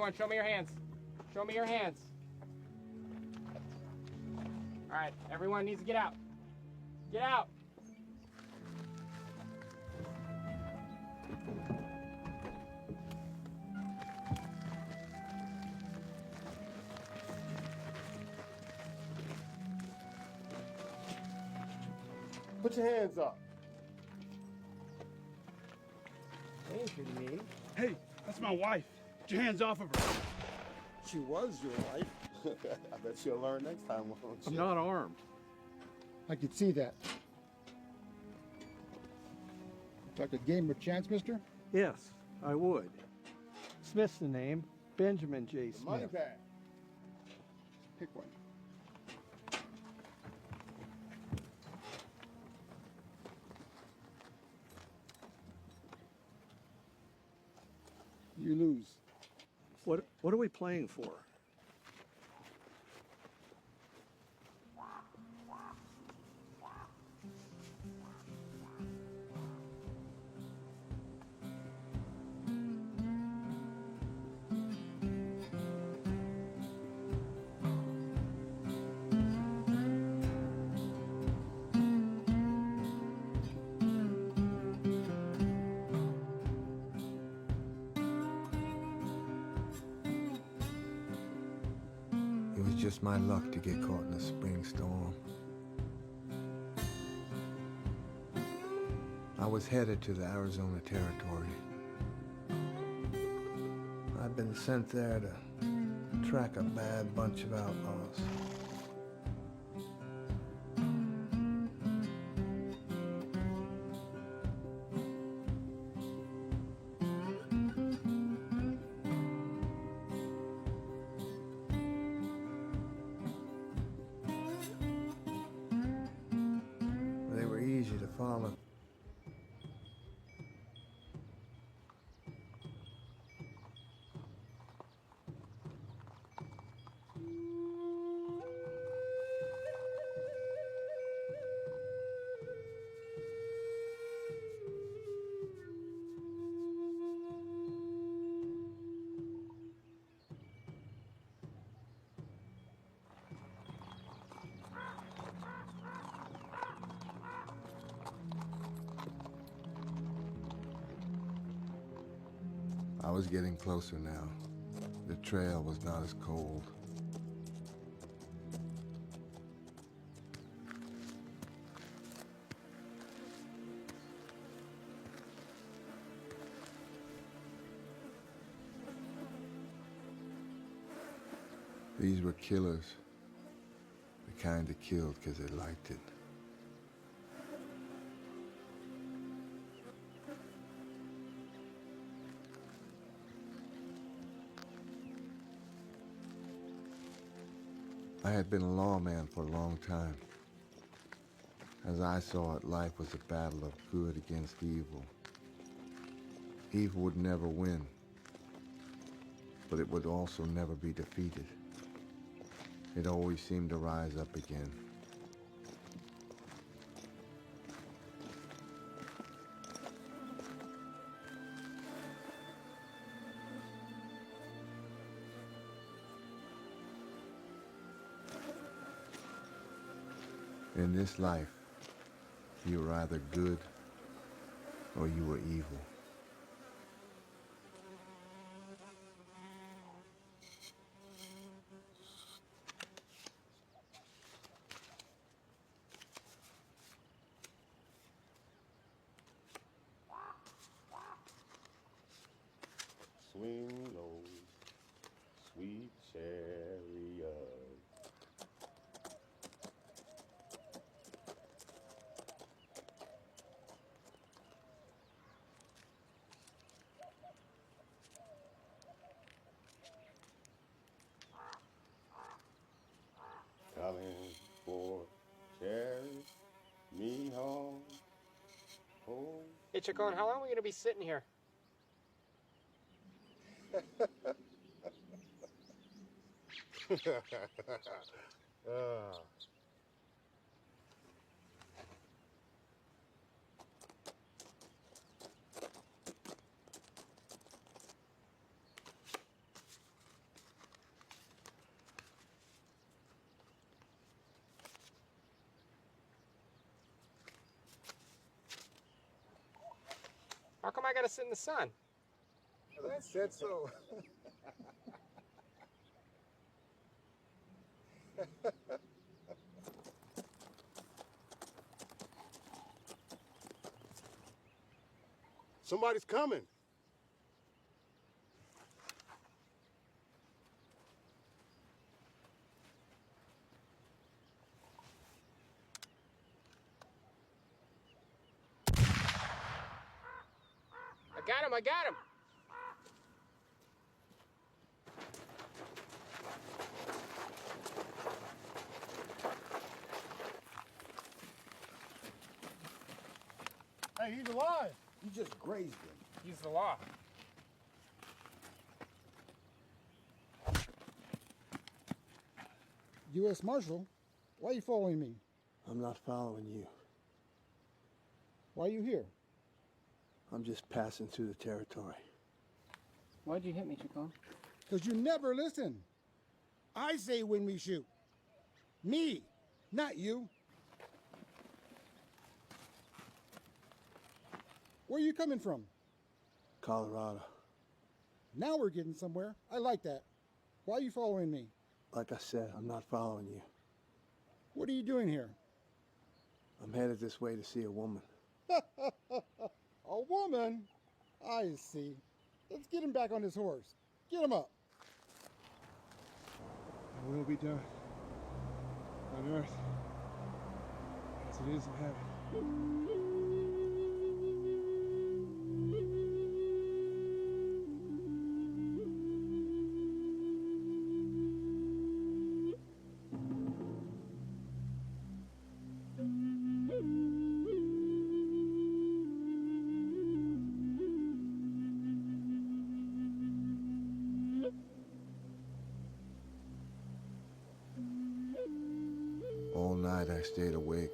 Everyone, show me your hands. Show me your hands. All right, everyone needs to get out. Get out. Put your hands up. Ain't your name? Hey, that's my wife. Get your hands off of her. She was your wife. I bet she'll learn next time, won't she? I'm not armed. I could see that. Like a game of chance, mister? Yes, I would. Smith's the name. Benjamin J. The money Smith. bag. Pick one. You lose. What are we playing for? It was just my luck to get caught in a spring storm. I was headed to the Arizona Territory. I'd been sent there to track a bad bunch of outlaws. They were easy to follow. I was getting closer now. The trail was not as cold. These were killers. The kind that killed because they liked it. I had been a lawman for a long time. As I saw it, life was a battle of good against evil. Evil would never win, but it would also never be defeated. It always seemed to rise up again. In this life, you were either good or you were evil. Swing low, sweet chariot. Coming for carry me home. Home. Hey, Chacon, how long are we going to be sitting here? How come I gotta sit in the sun? That said so. Somebody's coming. I got him! Hey, he's alive. You just grazed him. He's the law. U.S. Marshal, why are you following me? I'm not following you. Why are you here? I'm just passing through the territory. Why'd you hit me, Chacon? Because you never listen. I say when we shoot. Me, not you. Where are you coming from? Colorado. Now we're getting somewhere. I like that. Why are you following me? Like I said, I'm not following you. What are you doing here? I'm headed this way to see a woman. A woman? I see. Let's get him back on his horse. Get him up. Thy will be done on earth as it is in heaven. All night I stayed awake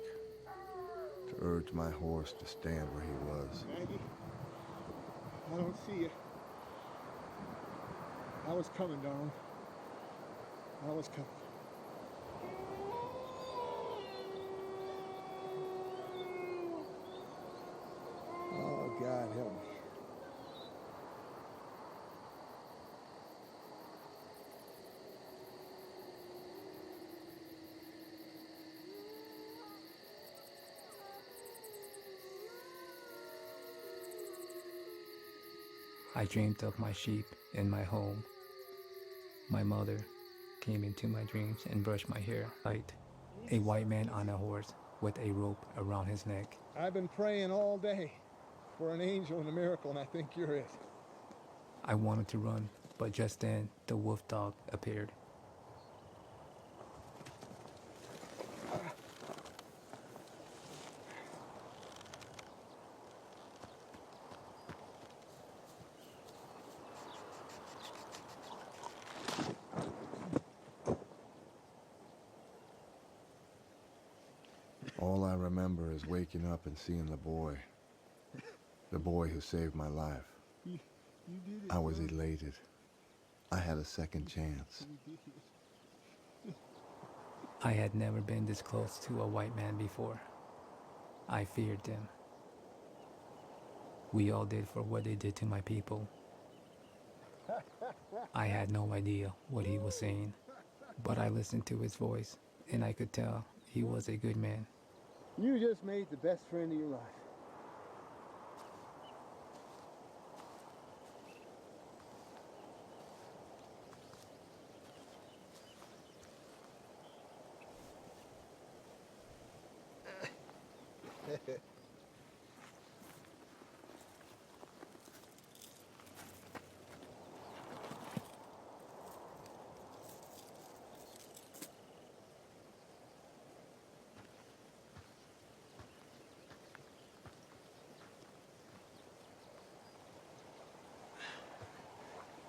to urge my horse to stand where he was. Maggie, I don't see you. I was coming, darling. I was coming. Oh, God, help me. I dreamed of my sheep in my home. My mother came into my dreams and brushed my hair light. A white man on a horse with a rope around his neck. I've been praying all day for an angel and a miracle, and I think you're it. I wanted to run, but just then the wolf dog appeared. All I remember is waking up and seeing the boy who saved my life. You did it. I was elated. I had a second chance. I had never been this close to a white man before. I feared them. We all did for what they did to my people. I had no idea what he was saying, but I listened to his voice, and I could tell he was a good man. You just made the best friend of your life.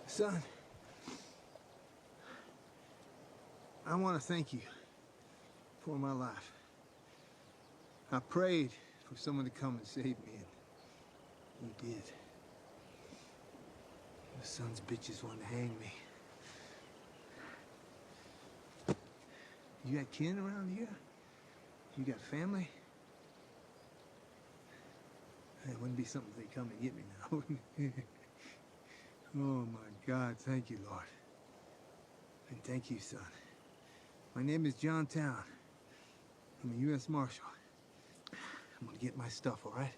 Son, I want to thank you for my life. I prayed for someone to come and save me, and you did. The son's bitches wanted to hang me. You got kin around here? You got family? It wouldn't be something they come to get me now, wouldn't it? Oh my God, thank you, Lord. And thank you, son. My name is John Town. I'm a U.S. Marshal. I'm gonna get my stuff, all right?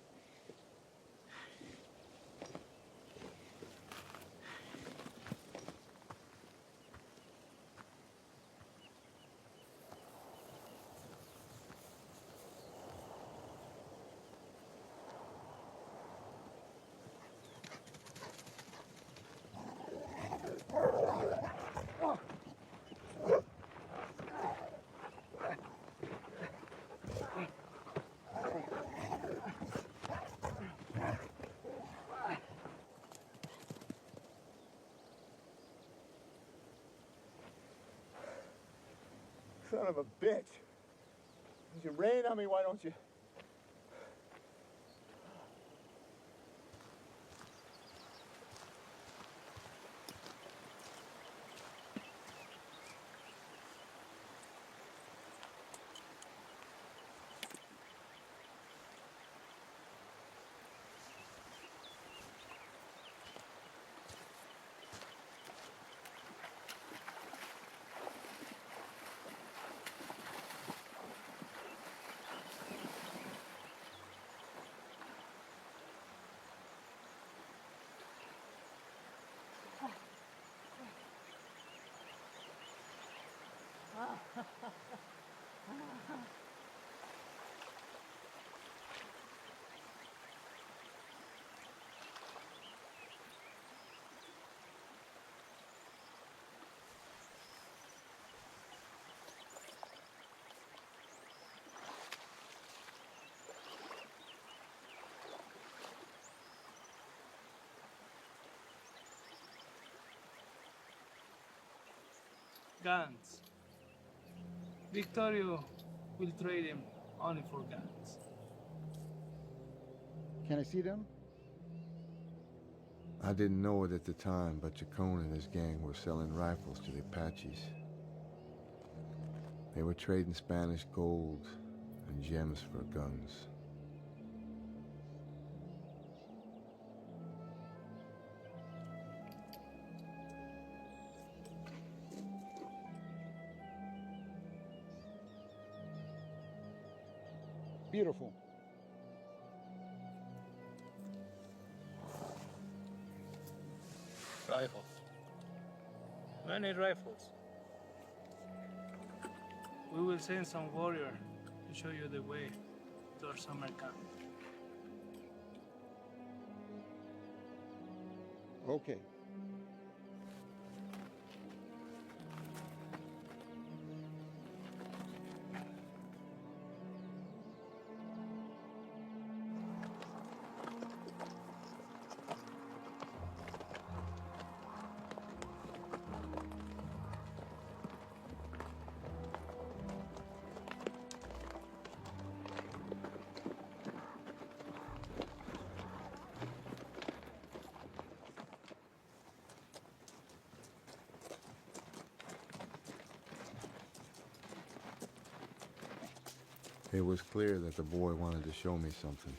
Son of a bitch. You rain on me, why don't you? Guns. Victorio will trade him only for guns. Can I see them? I didn't know it at the time, but Chacon and his gang were selling rifles to the Apaches. They were trading Spanish gold and gems for guns. Beautiful. Rifles. Many rifles. We will send some warrior to show you the way to our summer camp. Okay. It was clear that the boy wanted to show me something.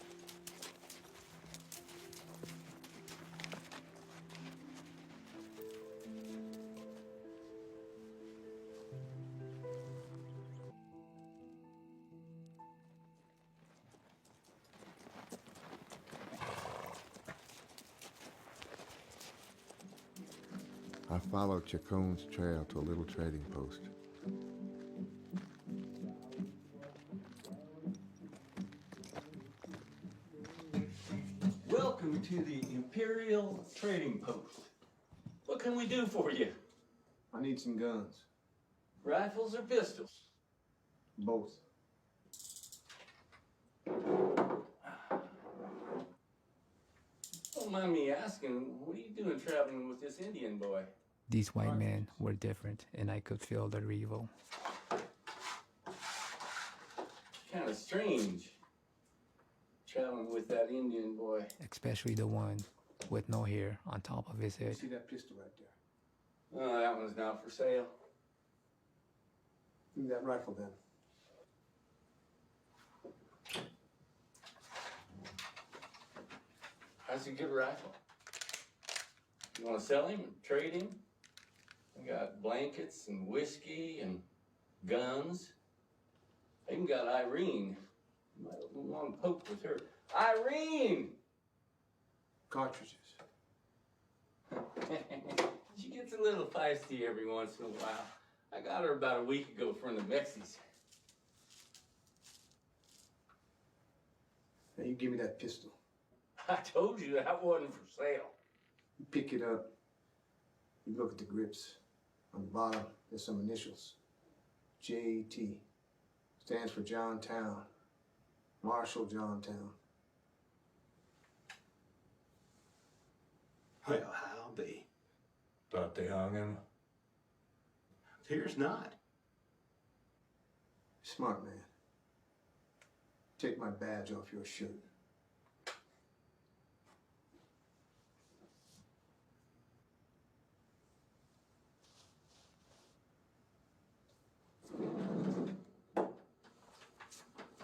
I followed Chacon's trail to a little trading post. Welcome to the Imperial Trading Post. What can we do for you? I need some guns. Rifles or pistols? Both. Don't mind me asking, what are you doing traveling with this Indian boy? These white men were different, and I could feel their evil. Kind of strange, traveling with that Indian boy. Especially the one with no hair on top of his head. See that pistol right there? Oh, that one's not for sale. Give me that rifle then. That's a good rifle. You want to sell him or trade him? I got blankets and whiskey and guns. I even got Irene. You might want to poke with her. Irene! Cartridges. She gets a little feisty every once in a while. I got her about a week ago from the Mexies. Now you give me that pistol. I told you that wasn't for sale. You pick it up. You look at the grips. On the bottom, there's some initials. J.T. Stands for John Town. Marshall John Town. Well, I'll be. Thought they hung him? Appears not. Smart man. Take my badge off your shirt.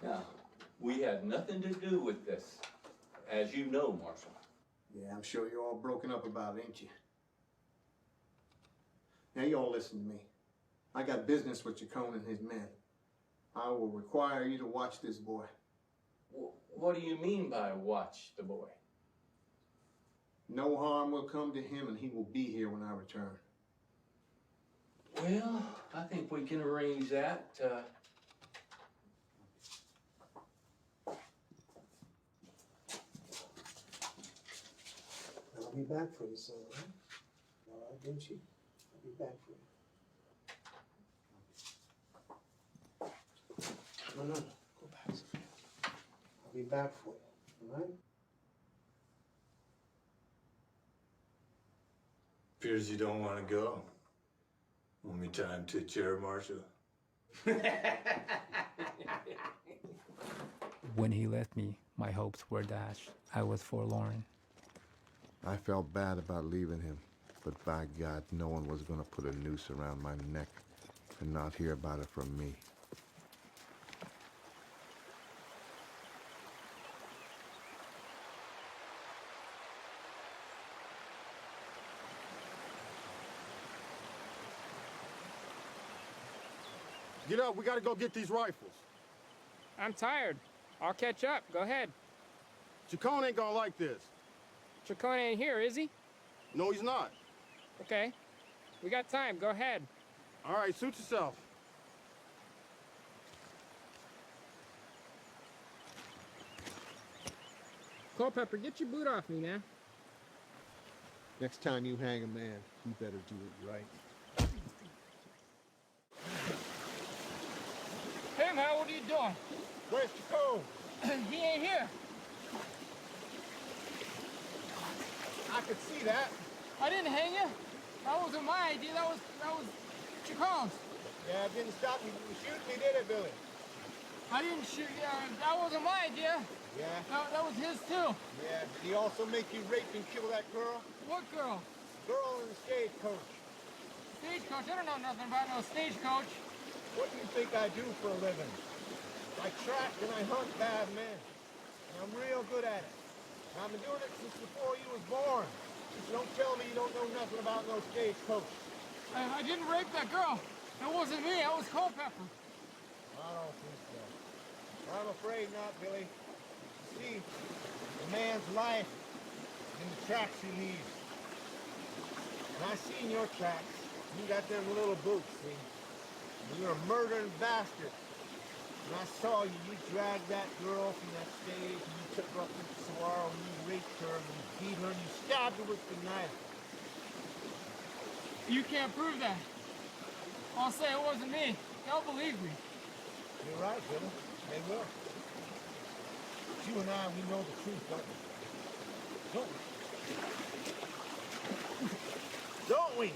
Now, we had nothing to do with this, as you know, Marshal. Yeah, I'm sure you're all broken up about it, ain't you? Now, you all listen to me. I got business with Chacon and his men. I will require you to watch this boy. What do you mean by watch the boy? No harm will come to him, and he will be here when I return. Well, I think we can arrange that. I'll be back for you, son, right? All right, didn't you? I'll be back for you. No, go back. I'll be back for you, all right? Appears you don't want to go. Want me time to chair, Marshal? When he left me, my hopes were dashed. I was forlorn. I felt bad about leaving him, but by God, no one was going to put a noose around my neck and not hear about it from me. Get up, we gotta go get these rifles. I'm tired. I'll catch up. Go ahead. Chacon ain't gonna like this. Chacon ain't here, is he? No, he's not. Okay. We got time. Go ahead. All right, suit yourself. Culpepper, get your boot off me now. Next time you hang a man, you better do it right. Tim, what are you doing? Where's Chacon? He ain't here. I could see that. I didn't hang you. That wasn't my idea. That was Chacon's. Yeah, it didn't stop you from shooting me, did it, Billy? I didn't shoot. That wasn't my idea. Yeah? That was his too. Yeah. Did he also make you rape and kill that girl? What girl? Girl in the stagecoach. Stagecoach? I don't know nothing about no stagecoach. What do you think I do for a living? I track and I hunt bad men. And I'm real good at it. And I've been doing it since before you was born. So don't tell me you don't know nothing about no stagecoach. I didn't rape that girl. That wasn't me. That was Culpepper. I don't think so. I'm afraid not, Billy. You see, a man's life in the tracks he leaves. And I seen your tracks. You got them little boots, see? You're a murdering bastard. And I saw you. You dragged that girl from that stage, and you took her up into the saguaro, and you raped her, and you beat her, and you stabbed her with the knife. You can't prove that. I'll say it wasn't me. They'll believe me. You're right, Billy. They will. But you and I, we know the truth, don't we? Don't we? Don't we?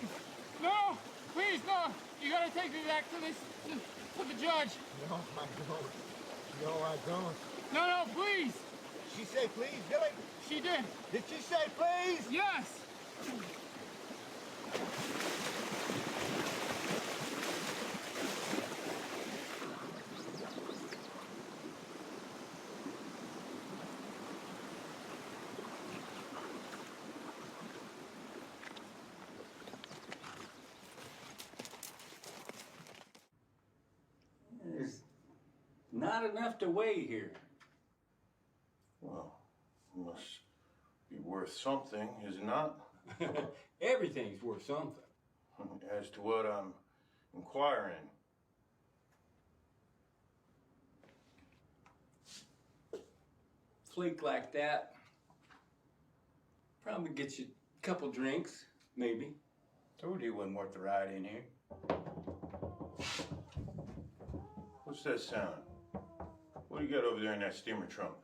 No! Please, no! You gotta take me back to the judge. No, I don't. No, I don't. No, please! She say please, Billy? She did. Did she say please? Yes! not enough to weigh here. Well, it must be worth something, is it not? Everything's worth something. As to what I'm inquiring. Fleek like that probably gets you a couple drinks, maybe. Told you it wasn't worth the ride in here. What's that sound? What do you got over there in that steamer trunk?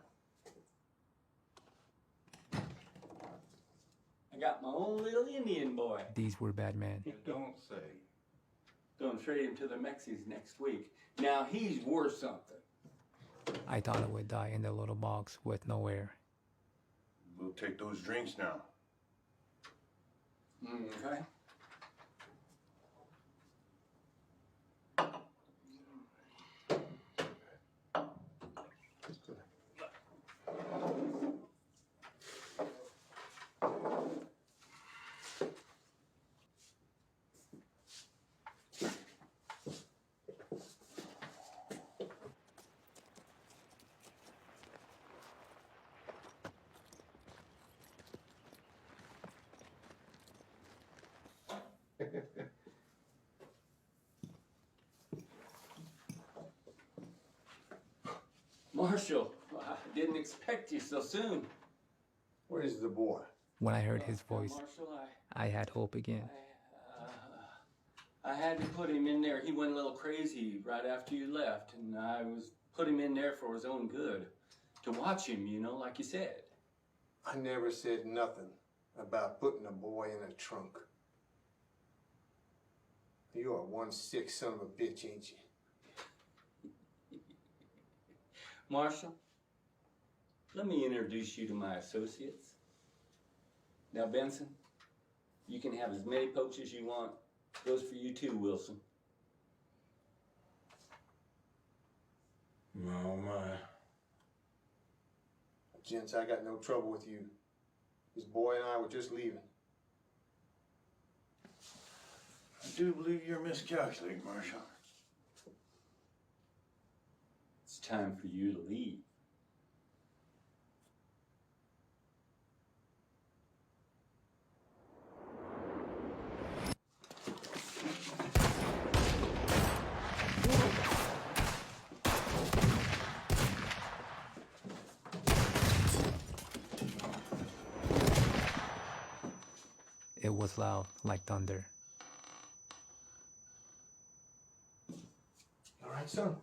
I got my own little Indian boy. These were bad men. Don't say. Gonna trade him to the Mexies next week. Now he's worth something. I thought I would die in the little box with no air. We'll take those drinks now. Okay. Marshal, I didn't expect you so soon. Where's the boy? When I heard his voice, Marshal, I had hope again. I had to put him in there. He went a little crazy right after you left, and I was put him in there for his own good. To watch him, you know, like you said. I never said nothing about putting a boy in a trunk. You are one sick son of a bitch, ain't you? Marshal, let me introduce you to my associates. Now, Benson, you can have as many pokes as you want. Goes for you too, Wilson. Oh, my. Gents, I got no trouble with you. This boy and I were just leaving. I do believe you're miscalculating, Marshal. It's time for you to leave. It was loud, like thunder. All right, son.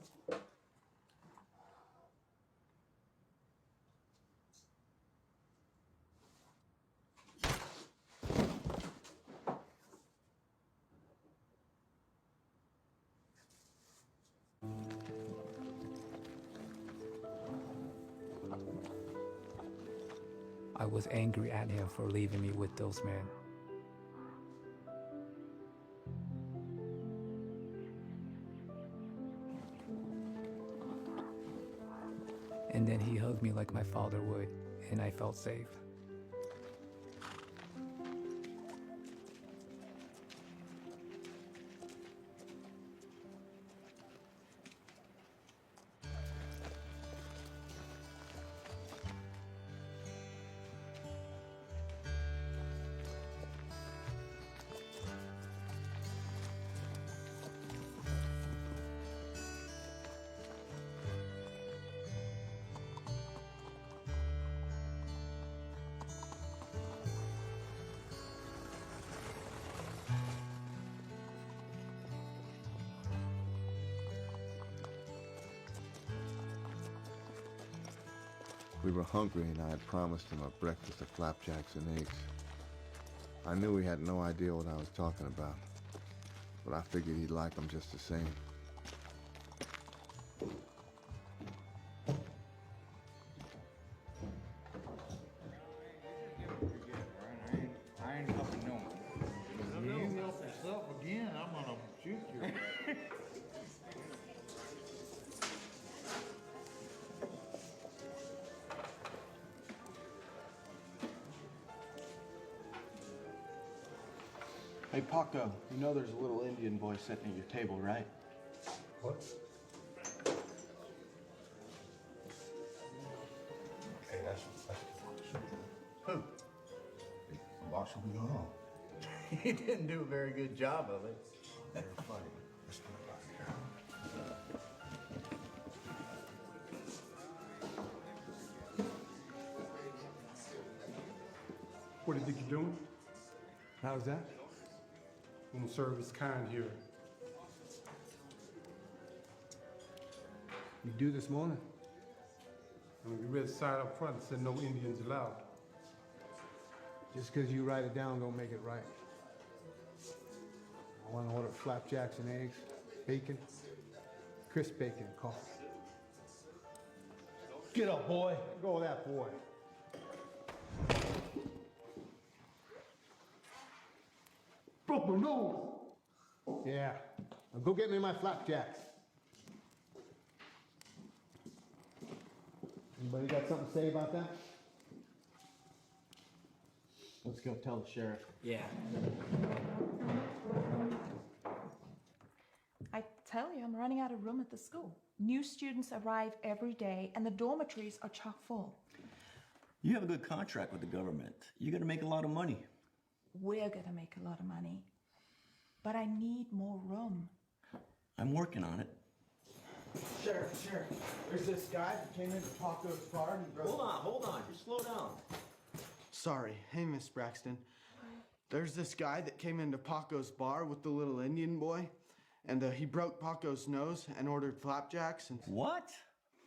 I was angry at him for leaving me with those men. And then he hugged me like my father would, and I felt safe. We were hungry and I had promised him a breakfast of flapjacks and eggs. I knew he had no idea what I was talking about, but I figured he'd like them just the same. I ain't helping no one. If you help yourself again, I'm gonna shoot you. Hey, Paco, you know there's a little Indian boy sitting at your table, right? What? Who? Why should we go home? He didn't do a very good job of it. Very funny. Let's get out of here. What do you think you're doing? How's that? I'm gonna serve his kind here. You do this morning? I mean, we read the sign up front that said no Indians allowed. Just because you write it down don't make it right. I want to order flapjacks and eggs, bacon, crisp bacon and coffee. Get up, boy. Let go of that boy. Broke my nose. Yeah. Now go get me my flapjacks. Anybody got something to say about that? Let's go tell the sheriff. Yeah. I tell you, I'm running out of room at the school. New students arrive every day, and the dormitories are chock full. You have a good contract with the government. You're gonna make a lot of money. We're gonna make a lot of money, but I need more room. I'm working on it. Sheriff, there's this guy that came into Paco's bar and he broke... Hold on. Just slow down. Sorry. Hey, Miss Braxton. There's this guy that came into Paco's bar with the little Indian boy, and he broke Paco's nose and ordered flapjacks and... What?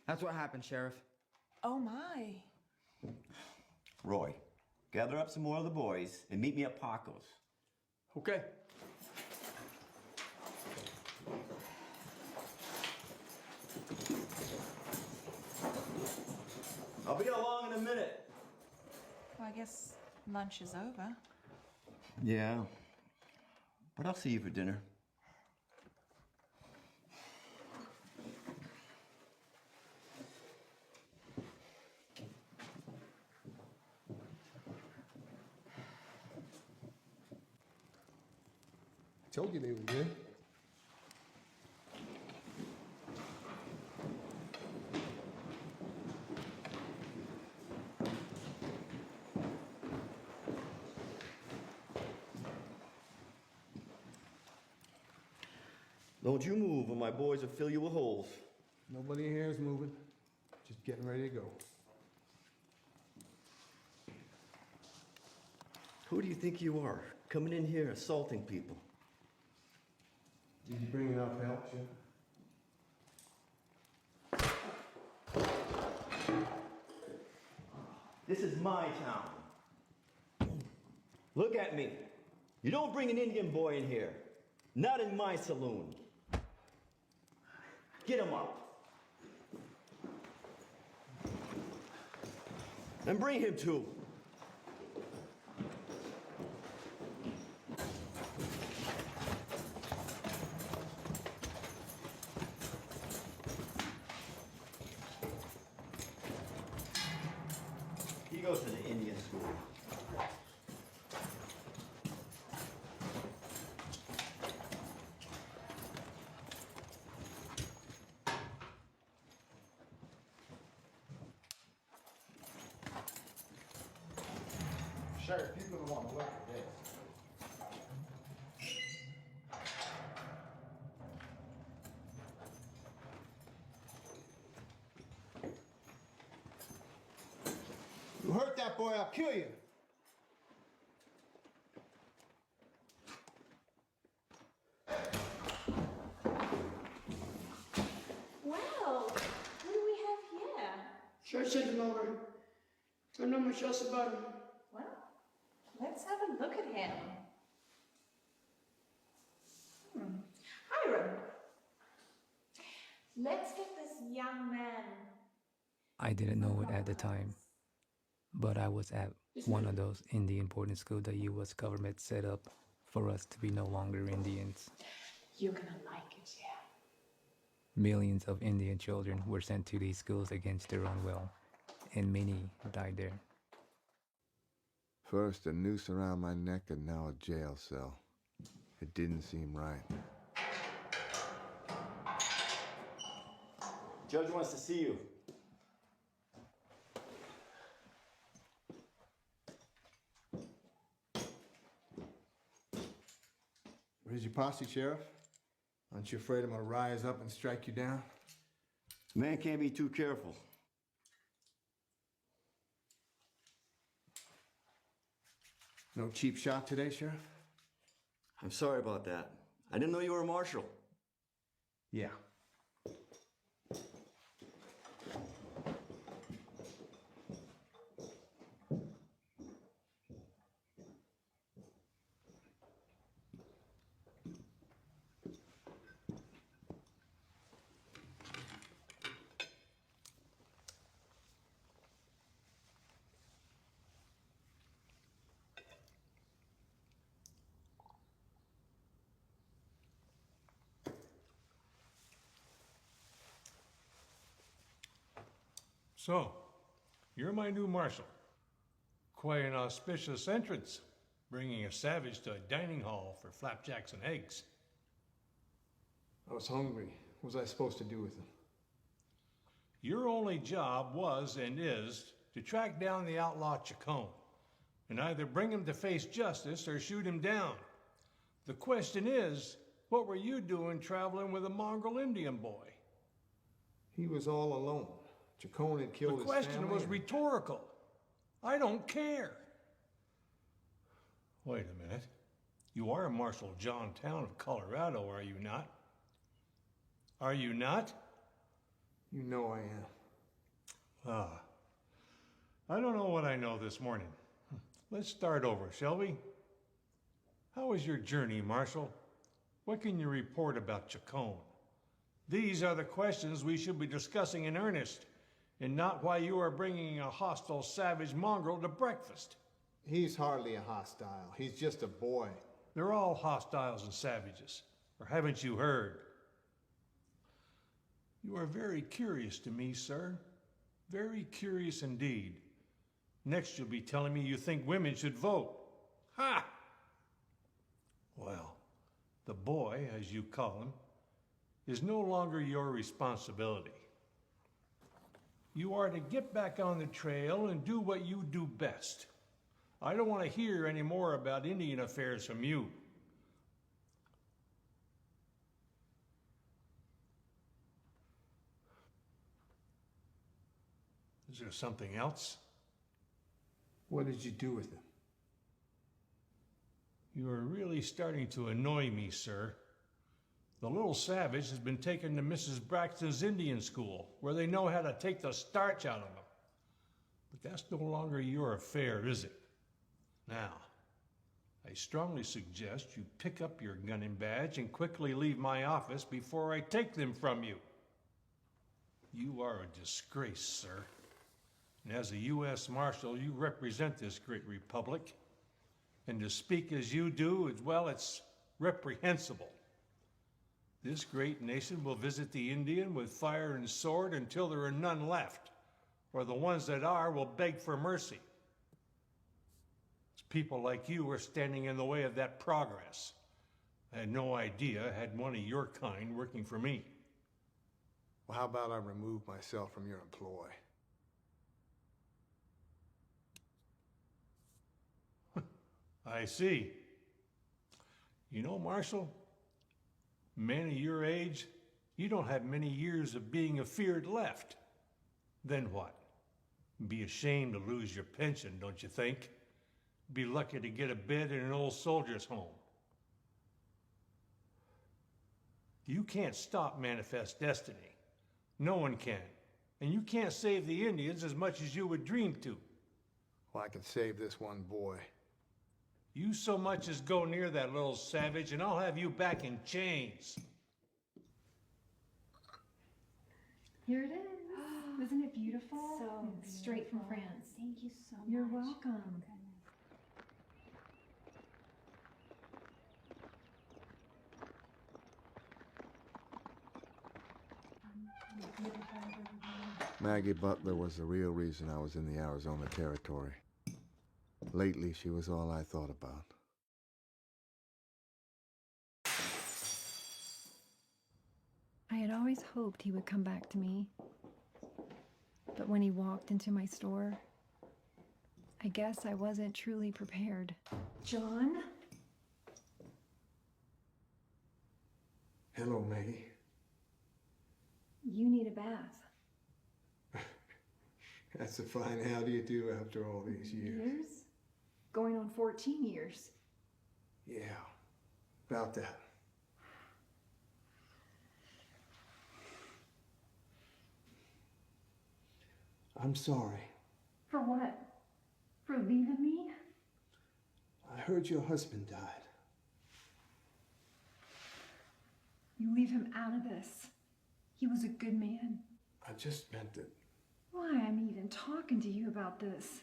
That's what happened, Sheriff. Oh my. Roy, gather up some more of the boys and meet me at Paco's. Okay. I'll be along in a minute. Well, I guess lunch is over. Yeah, but I'll see you for dinner. I told you they were good. Don't you move or my boys will fill you with holes. Nobody here is moving. Just getting ready to go. Who do you think you are, coming in here assaulting people? Did you bring enough help, Jim? This is my town. Look at me. You don't bring an Indian boy in here. Not in my saloon. Get him up. And bring him too. He goes to the Indian school. Sheriff, you're gonna want to look at this. You hurt that boy, I'll kill you. Well, what do we have here? Sure, send him over. Don't know much else about him. Well, let's have a look at him. Hiram, let's get this young man. I didn't know it at the time, but I was at one of those Indian boarding schools the U.S. government set up for us to be no longer Indians. You're gonna like it, yeah. Millions of Indian children were sent to these schools against their own will, and many died there. First a noose around my neck and now a jail cell. It didn't seem right. Judge wants to see you. Where's your posse, Sheriff? Aren't you afraid I'm gonna rise up and strike you down? Man can't be too careful. No cheap shot today, Sheriff? I'm sorry about that. I didn't know you were a marshal. Yeah. So, you're my new marshal. Quite an auspicious entrance, bringing a savage to a dining hall for flapjacks and eggs. I was hungry. What was I supposed to do with him? Your only job was and is to track down the outlaw Chacon and either bring him to face justice or shoot him down. The question is, what were you doing traveling with a mongrel Indian boy? He was all alone. Chacon had killed his family. The question was rhetorical. I don't care. Wait a minute. You are Marshal John Town of Colorado, are you not? Are you not? You know I am. Ah. I don't know what I know this morning. Let's start over, shall we? How was your journey, Marshal? What can you report about Chacon? These are the questions we should be discussing in earnest, and not why you are bringing a hostile, savage mongrel to breakfast. He's hardly a hostile. He's just a boy. They're all hostiles and savages. Or haven't you heard? You are very curious to me, sir. Very curious indeed. Next you'll be telling me you think women should vote. Ha! Well, the boy, as you call him, is no longer your responsibility. You are to get back on the trail and do what you do best. I don't want to hear any more about Indian affairs from you. Is there something else? What did you do with him? You are really starting to annoy me, sir. The little savage has been taken to Mrs. Braxton's Indian school, where they know how to take the starch out of him. But that's no longer your affair, is it? Now, I strongly suggest you pick up your gun and badge and quickly leave my office before I take them from you. You are a disgrace, sir. And as a U.S. Marshal, you represent this great republic. And to speak as you do, well, it's reprehensible. This great nation will visit the Indian with fire and sword until there are none left, or the ones that are will beg for mercy. It's people like you are standing in the way of that progress. I had no idea I had one of your kind working for me. Well, how about I remove myself from your employ? I see. You know, Marshal, man of your age, you don't have many years of being afeared left. Then what? Be ashamed to lose your pension, don't you think? Be lucky to get a bed in an old soldier's home. You can't stop Manifest Destiny. No one can. And you can't save the Indians as much as you would dream to. Well, I can save this one boy. You so much as go near that little savage and I'll have you back in chains. Here it is. Isn't it beautiful? So straight from France. Thank you so much. You're welcome. Maggie Butler was the real reason I was in the Arizona Territory. Lately, she was all I thought about. I had always hoped he would come back to me. But when he walked into my store, I guess I wasn't truly prepared. John? Hello, Maggie. You need a bath. That's a fine how do you do after all these years. Years? Going on 14 years. Yeah, about that. I'm sorry. For what? For leaving me? I heard your husband died. You leave him out of this. He was a good man. I just meant that Why I'm even talking to you about this.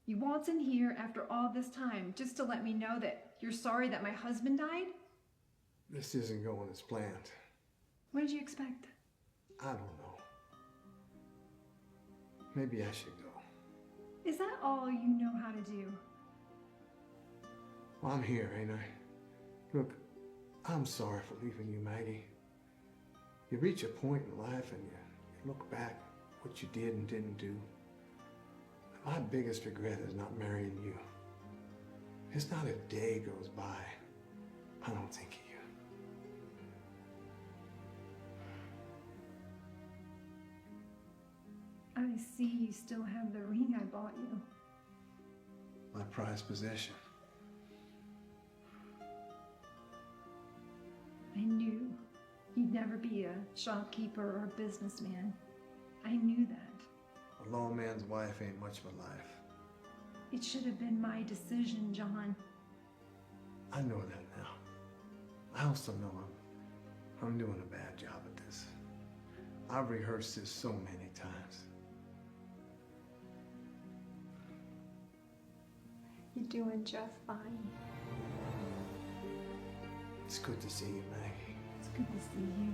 You waltz in here after all this time just to let me know that you're sorry that my husband died? this isn't going as planned. What did you expect? I don't know. Maybe I should go. Is that all you know how to do? Well, I'm here, ain't I? Look, I'm sorry for leaving you, Maggie. You reach a point in life and you look back what you did and didn't do. My biggest regret is not marrying you. There's not a day goes by I don't think of you. I see you still have the ring I bought you. My prized possession. I knew you'd never be a shopkeeper or a businessman. I knew that. A lone man's wife ain't much of a life. It should have been my decision, John. I know that now. I also know I'm doing a bad job at this. I've rehearsed this so many times. You're doing just fine. It's good to see you, Maggie. It's good to see you.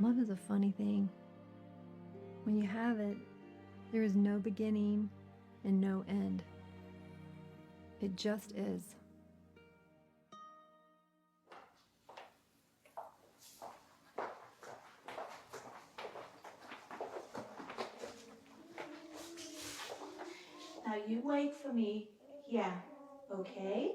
Love is a funny thing. When you have it, there is no beginning and no end. It just is. Now you wait for me. Yeah, okay?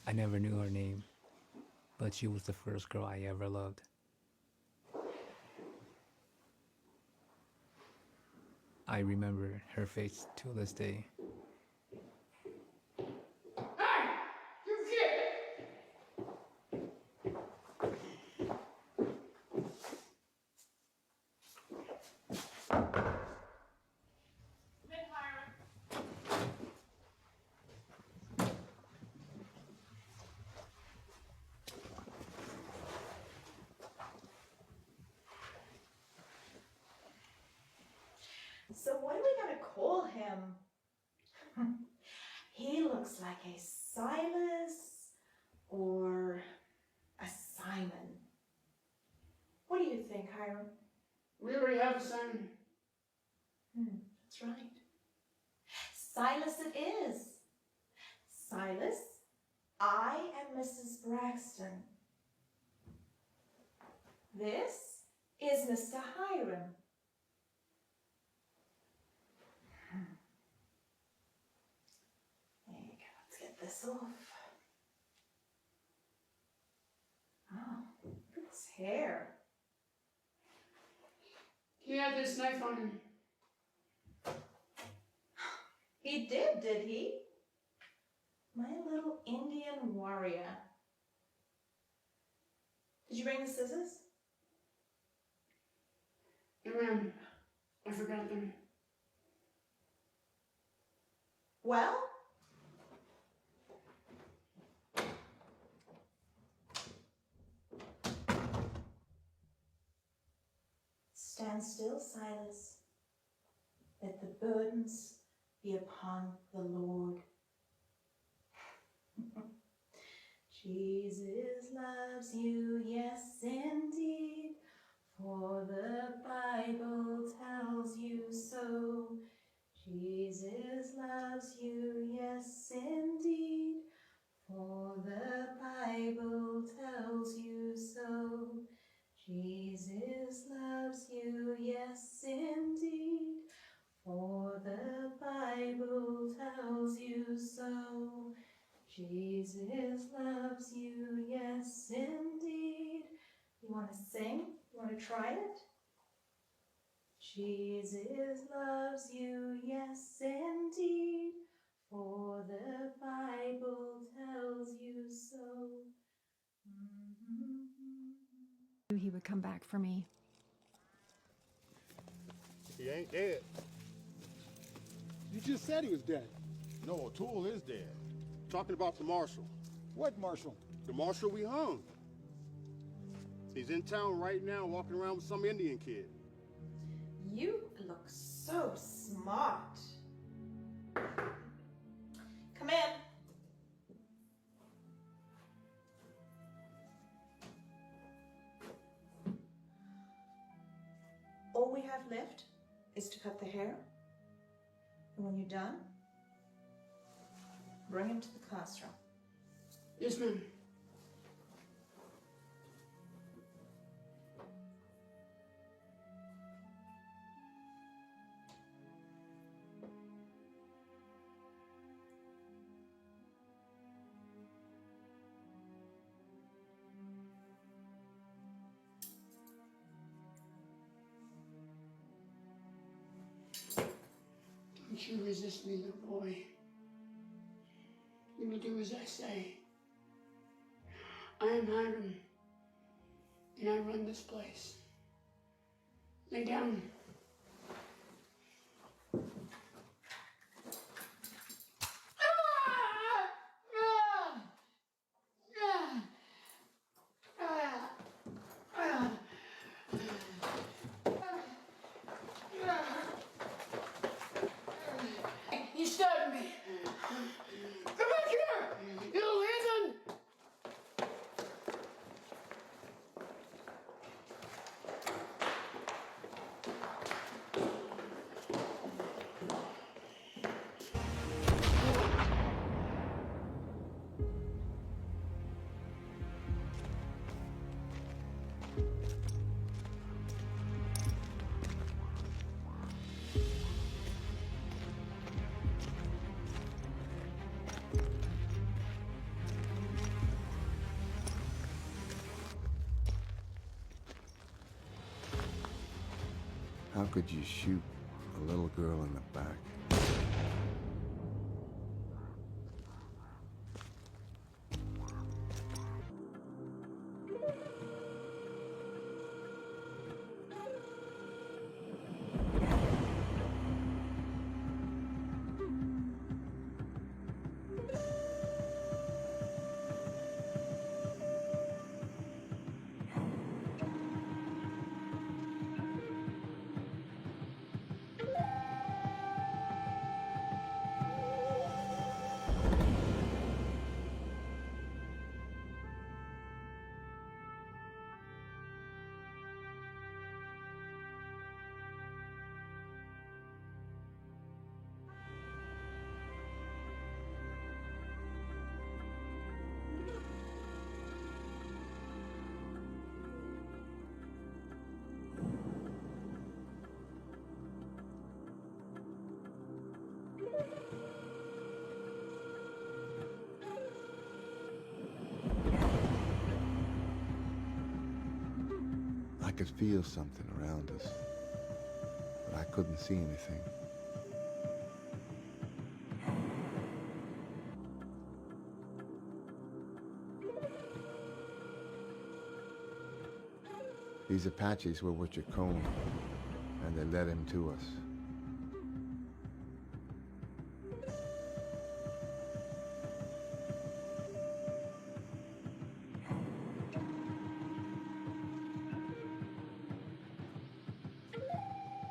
I never knew her name, but she was the first girl I ever loved. I remember her face to this day. So what are we gonna call him? He looks like a Silas or a Simon. What do you think, Hiram? We already have a son. That's right. Silas it is. Silas, I am Mrs. Braxton. This is Mr. Hiram. There you go. Let's get this off. Oh, look at his hair. He had this knife on him. He did he? My little Indian warrior. Did you bring the scissors? Ma'am, I forgot them. Well? Stand still, Silas. Let the burdens be upon the Lord. Jesus loves you, yes indeed, for the Bible tells you so. Jesus loves you, yes indeed, for the Bible tells you so. Jesus loves you, yes indeed, for the Bible tells you so. Jesus loves you, yes indeed. You want to sing? You want to try it? Jesus loves you, yes indeed, for the Bible tells you so. He would come back for me. He ain't dead. You just said he was dead. No, O'Toole is dead. Talking about the marshal. What marshal? The marshal we hung. He's in town right now walking around with some Indian kid. You look so smart. Come in. All we have left is to cut the hair. And when you're done, bring him to the classroom. Yes, ma'am. Don't you resist me, little boy. You will do as I say. I am Hiram, and I run this place. Lay down. You stabbed me. Come back here, you little heathen. How could you shoot a little girl in the back? I could feel something around us, but I couldn't see anything. These Apaches were with Jacome. they led him to us.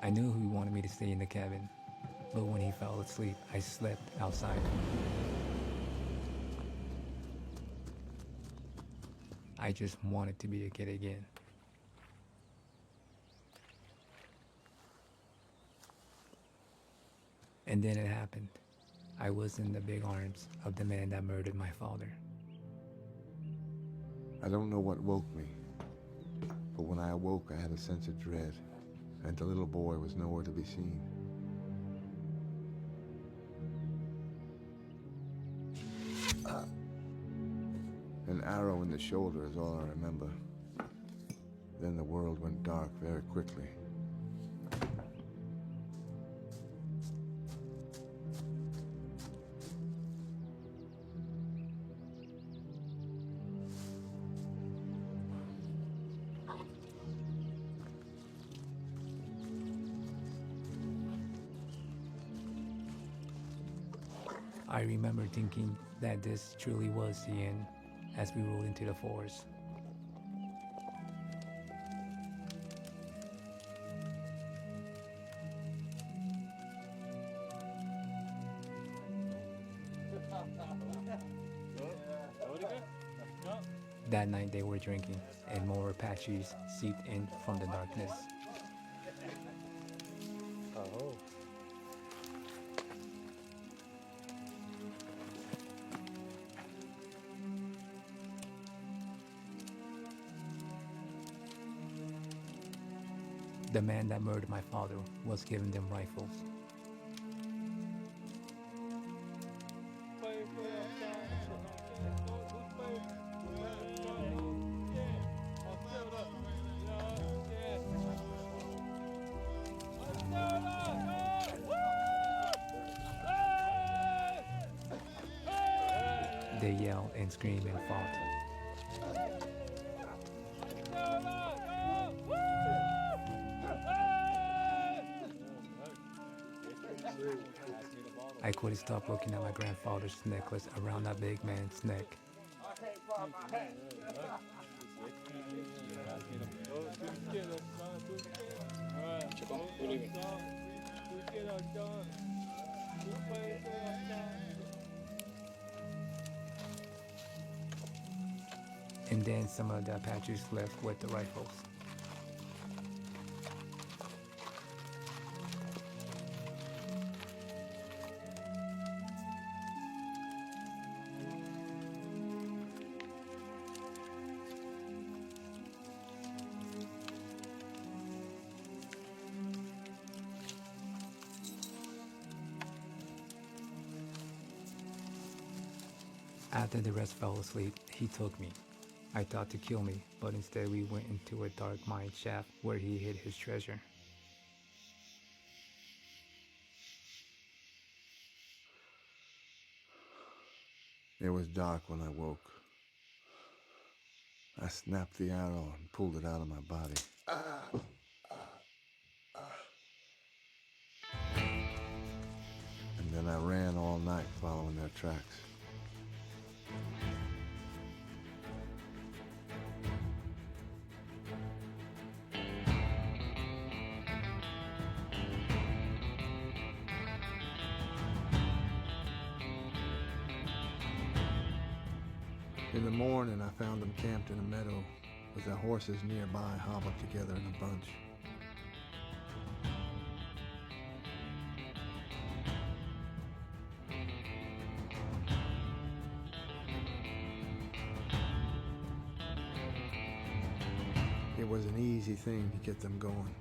I knew he wanted me to stay in the cabin, but when he fell asleep, I slept outside. I just wanted to be a kid again. And then it happened. I was in the big arms of the man that murdered my father. I don't know what woke me, but when I awoke, I had a sense of dread, and the little boy was nowhere to be seen. An arrow in the shoulder is all I remember. Then the world went dark very quickly. I remember thinking that this truly was the end as we rode into the forest. That night they were drinking, and more Apaches seeped in from the darkness. Oh. The man that murdered my father was giving them rifles. They yelled and screamed and fought. I couldn't stop looking at my grandfather's necklace around that big man's neck. And then some of the Apaches left with the rifles. After the rest fell asleep, he took me. I thought to kill me, but instead we went into a dark mine shaft where he hid his treasure. It was dark when I woke. I snapped the arrow and pulled it out of my body. And then I ran all night following their tracks. In the morning, I found them camped in a meadow with their horses nearby hobbled together in a bunch. It was an easy thing to get them going.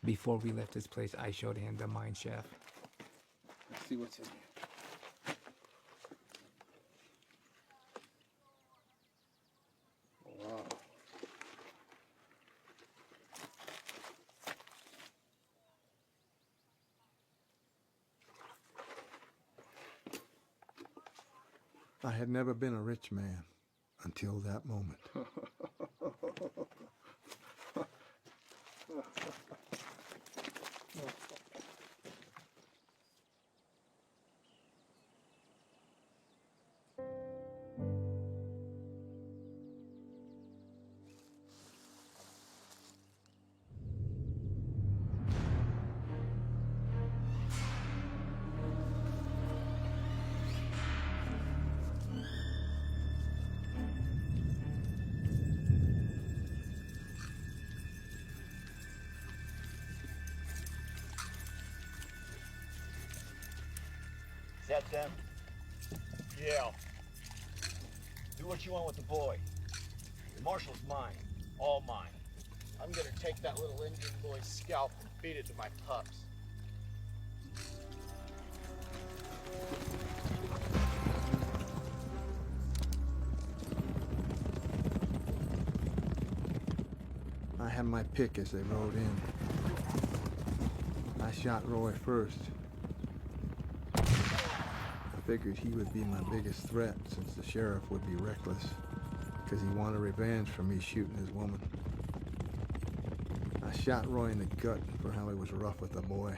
Before we left this place, I showed him the mine shaft. Let's see what's in here. Wow. I had never been a rich man until that moment. Is that them? Yeah. Do what you want with the boy. The marshal's mine. All mine. I'm gonna take that little Indian boy's scalp and feed it to my pups. I had my pick as they rode in. I shot Roy first. I figured he would be my biggest threat since the sheriff would be reckless, because he wanted revenge for me shooting his woman. I shot Roy in the gut for how he was rough with the boy.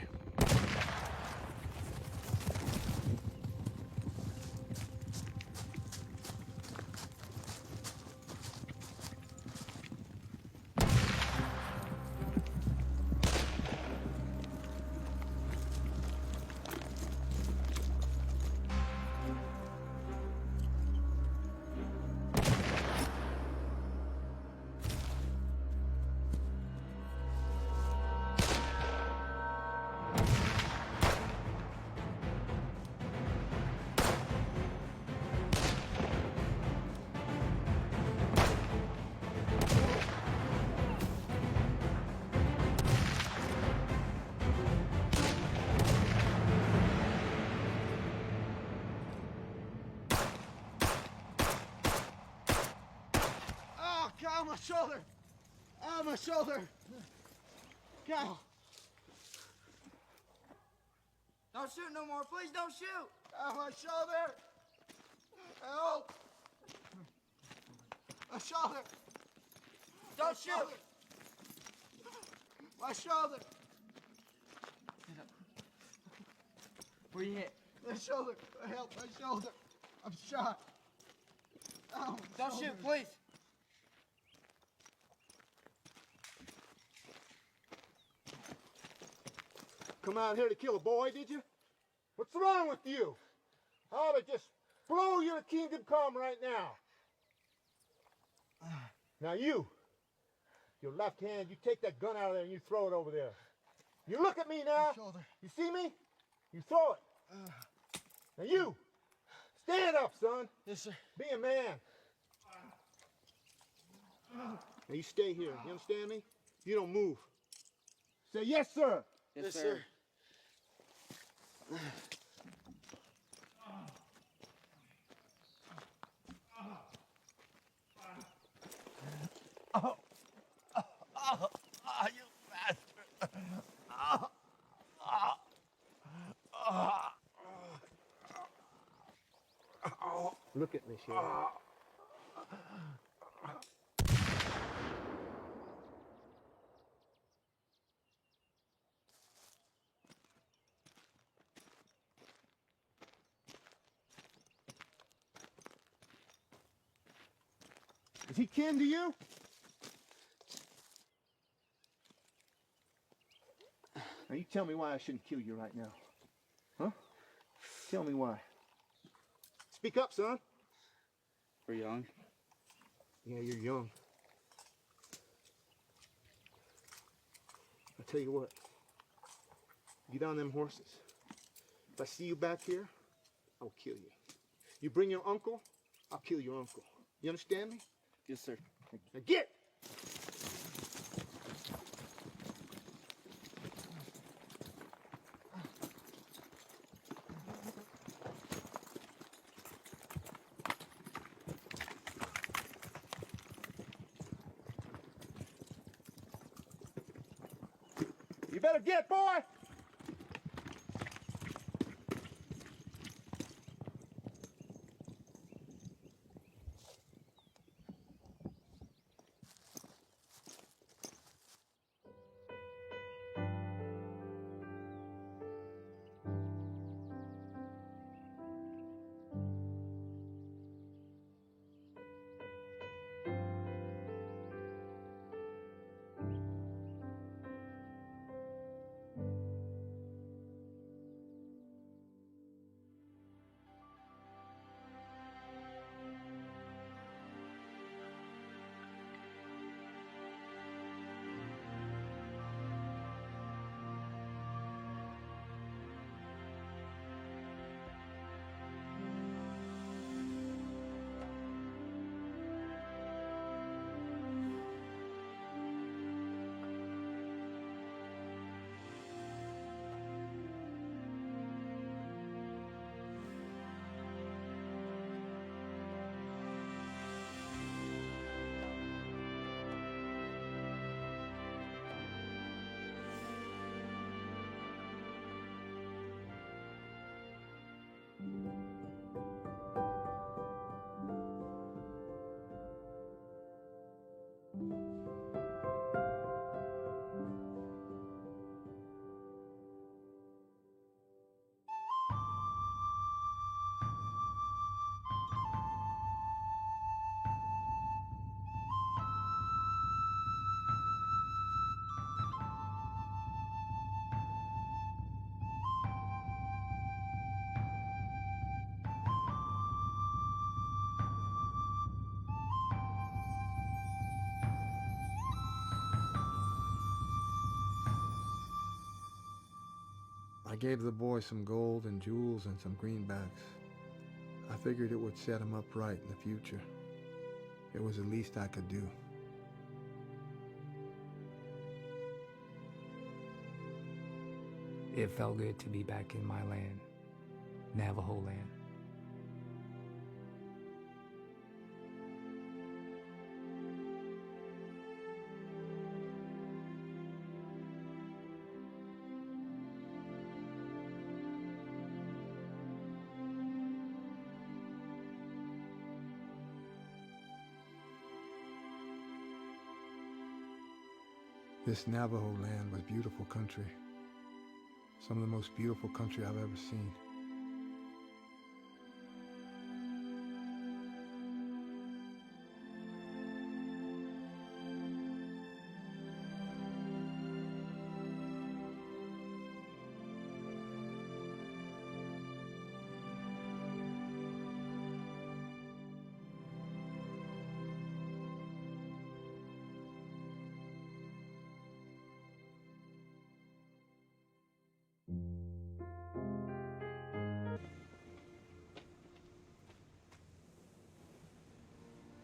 Ow, my shoulder! Ow, my shoulder! Ow! Don't shoot no more, please don't shoot! Ow, my shoulder! Help! My shoulder! Don't shoot! My shoulder! Where you hit? My shoulder! Help, my shoulder! I'm shot! Ow, don't shoot, please! Come out here to kill a boy, did you? What's wrong with you? I ought to just blow you to kingdom come right now. Now you, your left hand, you take that gun out of there and you throw it over there. You look at me now. You see me? You throw it. Now you, stand up, son. Yes, sir. Be a man. Now you stay here. You understand me? You don't move. Say yes, sir. Yes, sir. You bastard. Look at me, Sheriff. Is he kin to you? Now you tell me why I shouldn't kill you right now. Huh? Tell me why. Speak up, son. We're young. Yeah, you're young. I'll tell you what. Get on them horses. If I see you back here, I'll kill you. You bring your uncle, I'll kill your uncle. You understand me? Yes, sir. Now get! better get, boy! I gave the boy some gold and jewels and some greenbacks. I figured it would set him up right in the future. It was the least I could do. It felt good to be back in my land, Navajo land. This Navajo land was beautiful country. Some of the most beautiful country I've ever seen.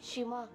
Shima,